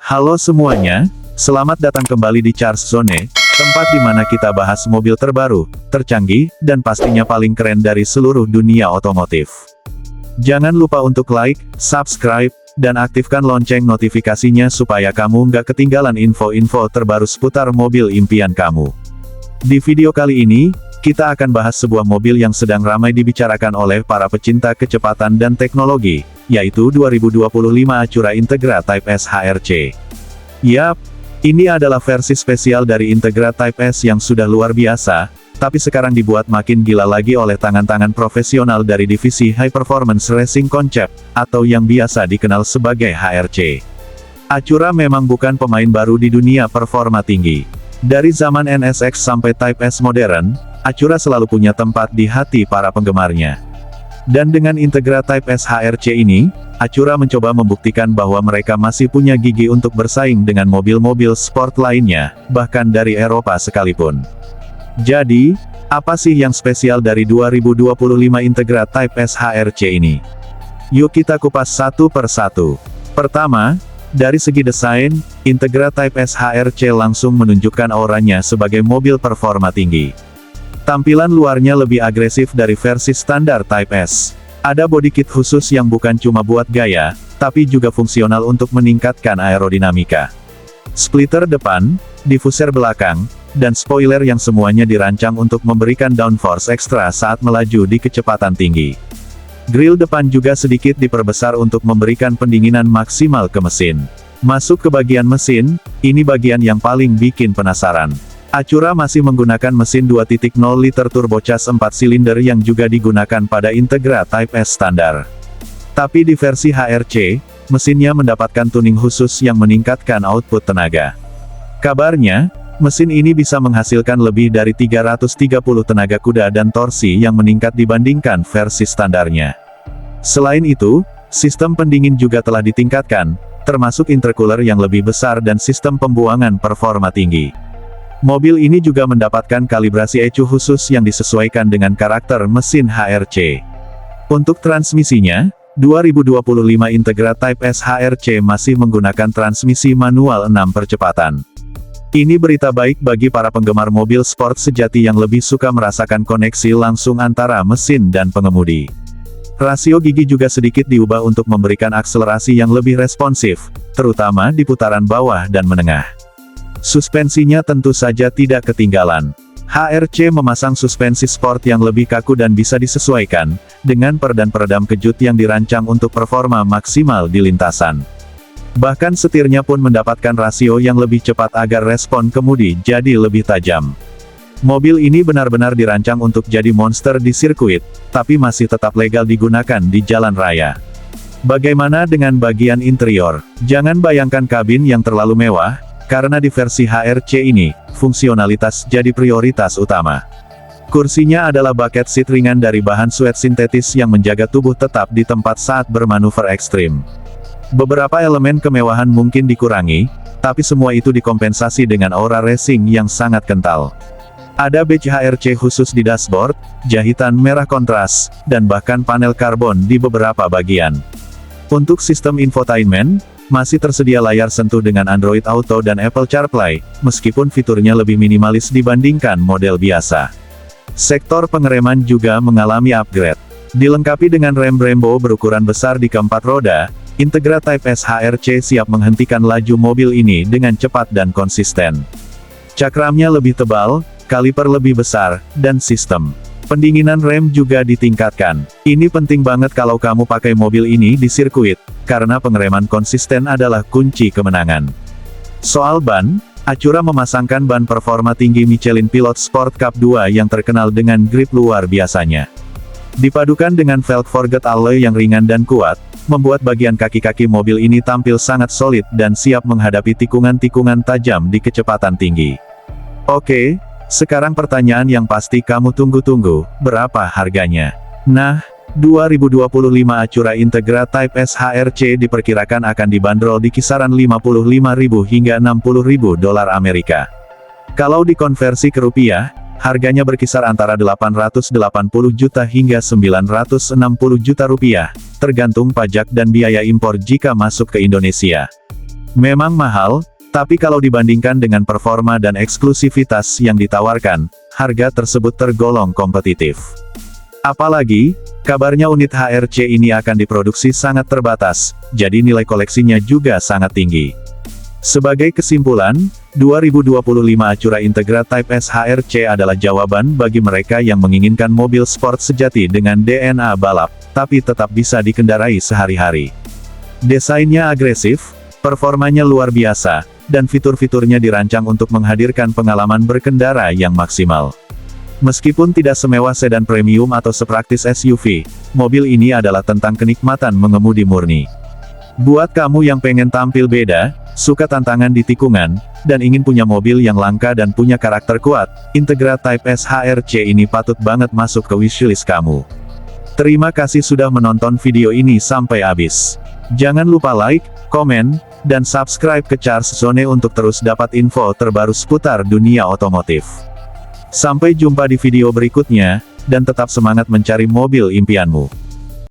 Halo semuanya, selamat datang kembali di Charge Zone, tempat di mana kita bahas mobil terbaru, tercanggih, dan pastinya paling keren dari seluruh dunia otomotif. Jangan lupa untuk like, subscribe, dan aktifkan lonceng notifikasinya supaya kamu nggak ketinggalan info-info terbaru seputar mobil impian kamu. Di video kali ini, kita akan bahas sebuah mobil yang sedang ramai dibicarakan oleh para pecinta kecepatan dan teknologi, yaitu 2025 Acura Integra Type S HRC. Yap, ini adalah versi spesial dari Integra Type S yang sudah luar biasa, tapi sekarang dibuat makin gila lagi oleh tangan-tangan profesional dari divisi High Performance Racing Concept, atau yang biasa dikenal sebagai HRC. Acura memang bukan pemain baru di dunia performa tinggi. Dari zaman NSX sampai Type S modern, Acura selalu punya tempat di hati para penggemarnya. Dan dengan Integra Type S HRC ini, Acura mencoba membuktikan bahwa mereka masih punya gigi untuk bersaing dengan mobil-mobil sport lainnya, bahkan dari Eropa sekalipun. Jadi, apa sih yang spesial dari 2025 Integra Type S HRC ini? Yuk kita kupas satu per satu. Pertama, dari segi desain, Integra Type S HRC langsung menunjukkan auranya sebagai mobil performa tinggi. Tampilan luarnya lebih agresif dari versi standar Type S. Ada body kit khusus yang bukan cuma buat gaya, tapi juga fungsional untuk meningkatkan aerodinamika. Splitter depan, diffuser belakang, dan spoiler yang semuanya dirancang untuk memberikan downforce ekstra saat melaju di kecepatan tinggi. Grill depan juga sedikit diperbesar untuk memberikan pendinginan maksimal ke mesin. Masuk ke bagian mesin, ini bagian yang paling bikin penasaran. Acura masih menggunakan mesin 2.0 liter turbocharged 4 silinder yang juga digunakan pada Integra Type S standar. Tapi di versi HRC, mesinnya mendapatkan tuning khusus yang meningkatkan output tenaga. Kabarnya, mesin ini bisa menghasilkan lebih dari 330 tenaga kuda dan torsi yang meningkat dibandingkan versi standarnya. Selain itu, sistem pendingin juga telah ditingkatkan, termasuk intercooler yang lebih besar dan sistem pembuangan performa tinggi. Mobil ini juga mendapatkan kalibrasi ECU khusus yang disesuaikan dengan karakter mesin HRC. Untuk transmisinya, 2025 Integra Type S HRC masih menggunakan transmisi manual 6 percepatan. Ini berita baik bagi para penggemar mobil sport sejati yang lebih suka merasakan koneksi langsung antara mesin dan pengemudi. Rasio gigi juga sedikit diubah untuk memberikan akselerasi yang lebih responsif, terutama di putaran bawah dan menengah. Suspensinya tentu saja tidak ketinggalan. HRC memasang suspensi sport yang lebih kaku dan bisa disesuaikan, dengan peredam kejut yang dirancang untuk performa maksimal di lintasan. Bahkan setirnya pun mendapatkan rasio yang lebih cepat agar respon kemudi jadi lebih tajam. Mobil ini benar-benar dirancang untuk jadi monster di sirkuit, tapi masih tetap legal digunakan di jalan raya. Bagaimana dengan bagian interior? Jangan bayangkan kabin yang terlalu mewah, karena di versi HRC ini, fungsionalitas jadi prioritas utama. Kursinya adalah bucket seat ringan dari bahan suede sintetis yang menjaga tubuh tetap di tempat saat bermanuver ekstrim. Beberapa elemen kemewahan mungkin dikurangi, tapi semua itu dikompensasi dengan aura racing yang sangat kental. Ada badge HRC khusus di dashboard, jahitan merah kontras, dan bahkan panel karbon di beberapa bagian. Untuk sistem infotainment, masih tersedia layar sentuh dengan Android Auto dan Apple CarPlay, meskipun fiturnya lebih minimalis dibandingkan model biasa. Sektor pengereman juga mengalami upgrade. Dilengkapi dengan rem Brembo berukuran besar di keempat roda, Integra Type S HRC siap menghentikan laju mobil ini dengan cepat dan konsisten. Cakramnya lebih tebal, kaliper lebih besar, dan sistem pendinginan rem juga ditingkatkan. Ini penting banget kalau kamu pakai mobil ini di sirkuit, karena pengereman konsisten adalah kunci kemenangan. Soal ban, Acura memasangkan ban performa tinggi Michelin Pilot Sport Cup 2 yang terkenal dengan grip luar biasanya. Dipadukan dengan velg forged alloy yang ringan dan kuat, membuat bagian kaki-kaki mobil ini tampil sangat solid dan siap menghadapi tikungan-tikungan tajam di kecepatan tinggi. Oke, sekarang pertanyaan yang pasti kamu tunggu-tunggu, berapa harganya? Nah, 2025 Acura Integra Type S HRC diperkirakan akan dibanderol di kisaran 55.000 hingga 60.000 dolar Amerika. Kalau dikonversi ke rupiah, harganya berkisar antara 880 juta hingga 960 juta rupiah, tergantung pajak dan biaya impor jika masuk ke Indonesia. Memang mahal, tapi kalau dibandingkan dengan performa dan eksklusivitas yang ditawarkan, harga tersebut tergolong kompetitif. Apalagi, kabarnya unit HRC ini akan diproduksi sangat terbatas, jadi nilai koleksinya juga sangat tinggi. Sebagai kesimpulan, 2025 Acura Integra Type S HRC adalah jawaban bagi mereka yang menginginkan mobil sport sejati dengan DNA balap, tapi tetap bisa dikendarai sehari-hari. Desainnya agresif, performanya luar biasa, dan fitur-fiturnya dirancang untuk menghadirkan pengalaman berkendara yang maksimal. Meskipun tidak semewah sedan premium atau sepraktis SUV, mobil ini adalah tentang kenikmatan mengemudi murni. Buat kamu yang pengen tampil beda, suka tantangan di tikungan, dan ingin punya mobil yang langka dan punya karakter kuat, Integra Type S HRC ini patut banget masuk ke wishlist kamu. Terima kasih sudah menonton video ini sampai habis. Jangan lupa like, komen, dan subscribe ke Charles Zone untuk terus dapat info terbaru seputar dunia otomotif. Sampai jumpa di video berikutnya, dan tetap semangat mencari mobil impianmu.